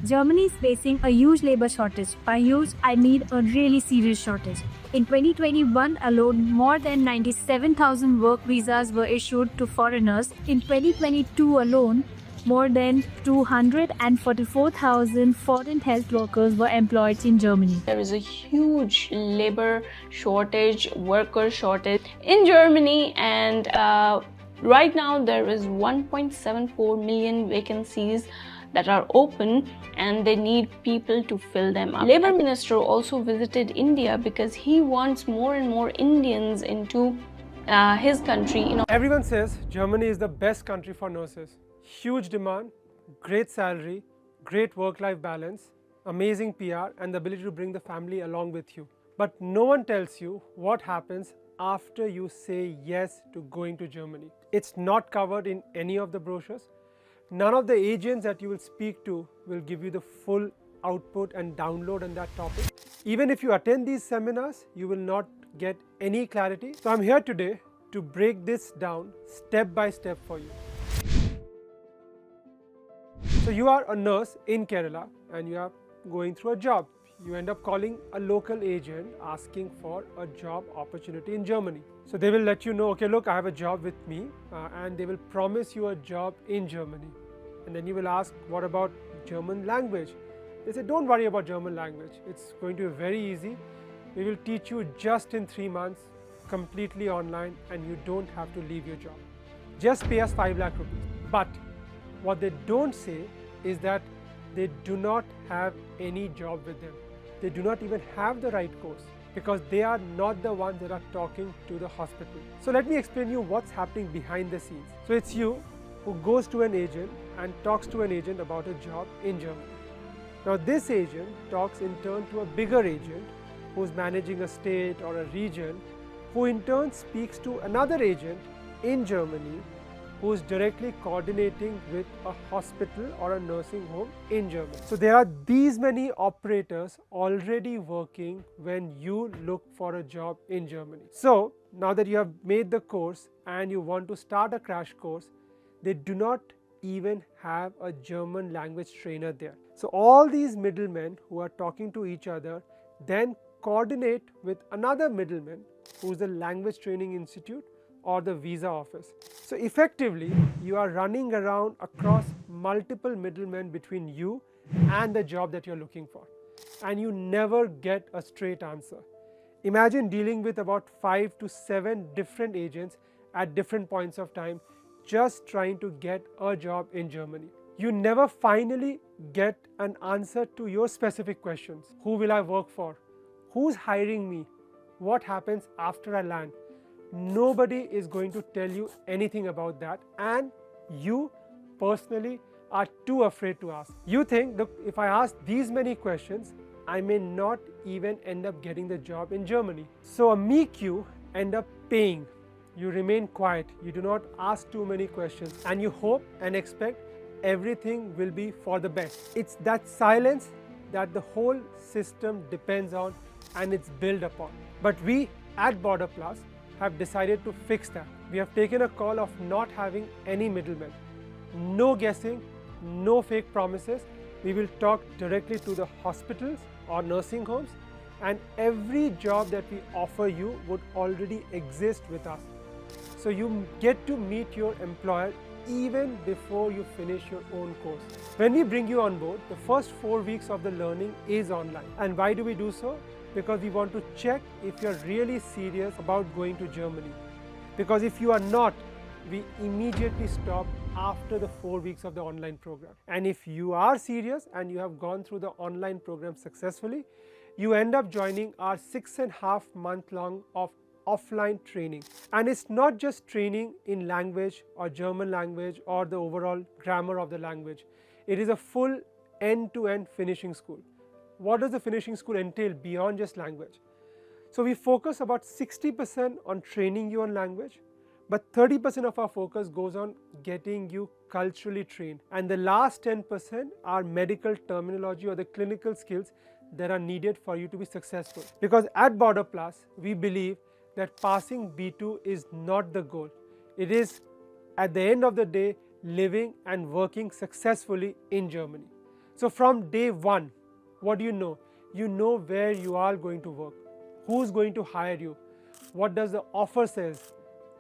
Germany is facing a huge labor shortage. By huge, I mean a really serious shortage. In 2021 alone, more than 97,000 work visas were issued to foreigners. In 2022 alone, more than 244,000 foreign health workers were employed in Germany. There is a huge labor shortage, worker shortage in Germany, and right now there is 1.74 million vacancies that are open and they need people to fill them up. Labor Minister also visited India because he wants more and more Indians into his country. Everyone says Germany is the best country for nurses. Huge demand, great salary, great work-life balance, amazing PR, and the ability to bring the family along with you. But no one tells you what happens after you say yes to going to Germany. It's not covered in any of the brochures. None of the agents that you will speak to will give you the full output and download on that topic. Even if you attend these seminars, you will not get any clarity. So I'm here today to break this down step by step for you. So you are a nurse in Kerala and you are going through a job. You end up calling a local agent asking for a job opportunity in Germany. So they will let you know, okay, look, I have a job with me, and they will promise you a job in Germany. And then you will ask, what about German language? They say, don't worry about German language. It's going to be very easy. We will teach you just in 3 months, completely online, and you don't have to leave your job. Just pay us 5 lakh rupees. But what they don't say is that they do not have any job with them. They do not even have the right course because they are not the ones that are talking to the hospital. So let me explain you what's happening behind the scenes. So it's you who goes to an agent and talks to an agent about a job in Germany. Now this agent talks in turn to a bigger agent who's managing a state or a region, who in turn speaks to another agent in Germany who is directly coordinating with a hospital or a nursing home in Germany. So there are these many operators already working when you look for a job in Germany. So now that you have made the course and you want to start a crash course, they do not even have a German language trainer there. So all these middlemen who are talking to each other then coordinate with another middleman who is the language training institute or the visa office. So effectively, you are running around across multiple middlemen between you and the job that you're looking for. And you never get a straight answer. Imagine dealing with about 5 to 7 different agents at different points of time, just trying to get a job in Germany. You never finally get an answer to your specific questions. Who will I work for? Who's hiring me? What happens after I land? Nobody is going to tell you anything about that, and you personally are too afraid to ask. You think, look, if I ask these many questions, I may not even end up getting the job in Germany. So a meek you end up paying. You remain quiet, you do not ask too many questions, and you hope and expect everything will be for the best. It's that silence that the whole system depends on and it's built upon. But we at Border Plus have decided to fix that. We have taken a call of not having any middlemen. No guessing, no fake promises. We will talk directly to the hospitals or nursing homes, and every job that we offer you would already exist with us. So you get to meet your employer even before you finish your own course. When we bring you on board, the first 4 weeks of the learning is online. And why do we do so? Because we want to check if you're really serious about going to Germany. Because if you are not, we immediately stop after the 4 weeks of the online program. And if you are serious and you have gone through the online program successfully, you end up joining our 6.5 month long of offline training. And it's not just training in language or German language or the overall grammar of the language. It is a full end-to-end finishing school. What does the finishing school entail beyond just language? So we focus about 60% on training you on language, but 30% of our focus goes on getting you culturally trained. And the last 10% are medical terminology or the clinical skills that are needed for you to be successful. Because at Border Plus, we believe that passing B2 is not the goal. It is, at the end of the day, living and working successfully in Germany. So from day one, what do you know? You know where you are going to work, who's going to hire you, what does the offer says,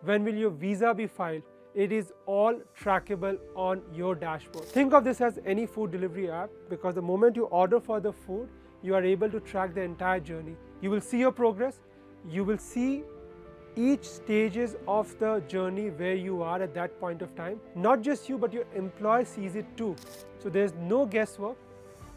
when will your visa be filed. It is all trackable on your dashboard. Think of this as any food delivery app, because the moment you order for the food, you are able to track the entire journey. You will see your progress, you will see each stages of the journey where you are at that point of time. Not just you, but your employer sees it too. So there's no guesswork,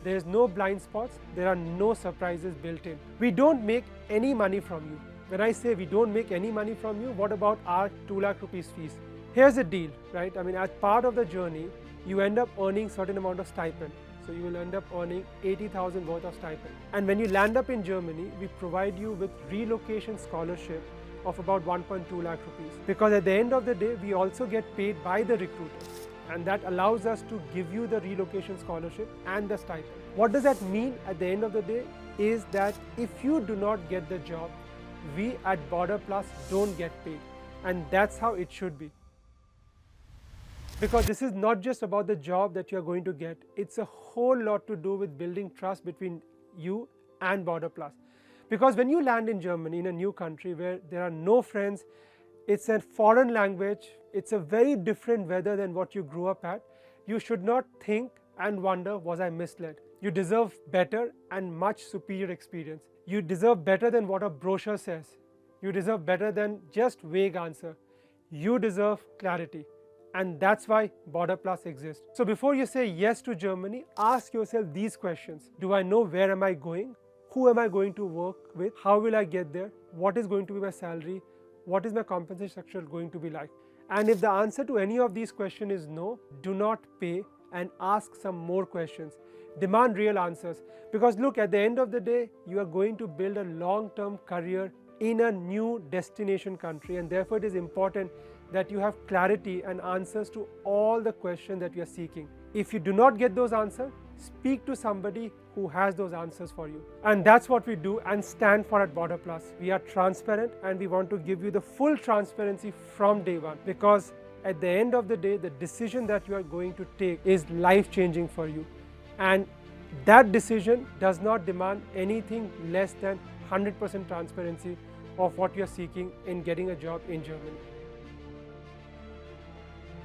there's no blind spots, there are no surprises built in. We don't make any money from you. When I say we don't make any money from you, what about our 2 lakh rupees fees? Here's the deal, right? I mean, as part of the journey, you end up earning certain amount of stipend. So you will end up earning 80,000 worth of stipend. And when you land up in Germany, we provide you with relocation scholarship of about 1.2 lakh rupees. Because at the end of the day, we also get paid by the recruiter. And that allows us to give you the relocation scholarship and the stipend. What does that mean at the end of the day? Is that if you do not get the job, we at Border Plus don't get paid. And that's how it should be. Because this is not just about the job that you are going to get, it's a whole lot to do with building trust between you and Border Plus. Because when you land in Germany, in a new country where there are no friends, it's a foreign language, it's a very different weather than what you grew up at, you should not think and wonder, was I misled? You deserve better and much superior experience. You deserve better than what a brochure says. You deserve better than just vague answer. You deserve clarity. And that's why Border Plus exists. So before you say yes to Germany, ask yourself these questions. Do I know where am I going? Who am I going to work with? How will I get there? What is going to be my salary? What is my compensation structure going to be like? And if the answer to any of these questions is no, do not pay and ask some more questions. Demand real answers. Because look, at the end of the day, you are going to build a long-term career in a new destination country, and therefore it is important that you have clarity and answers to all the questions that you are seeking. If you do not get those answers, speak to somebody who has those answers for you. And that's what we do and stand for at Border Plus. We are transparent and we want to give you the full transparency from day one, because at the end of the day, the decision that you are going to take is life-changing for you. And that decision does not demand anything less than 100% transparency of what you are seeking in getting a job in Germany.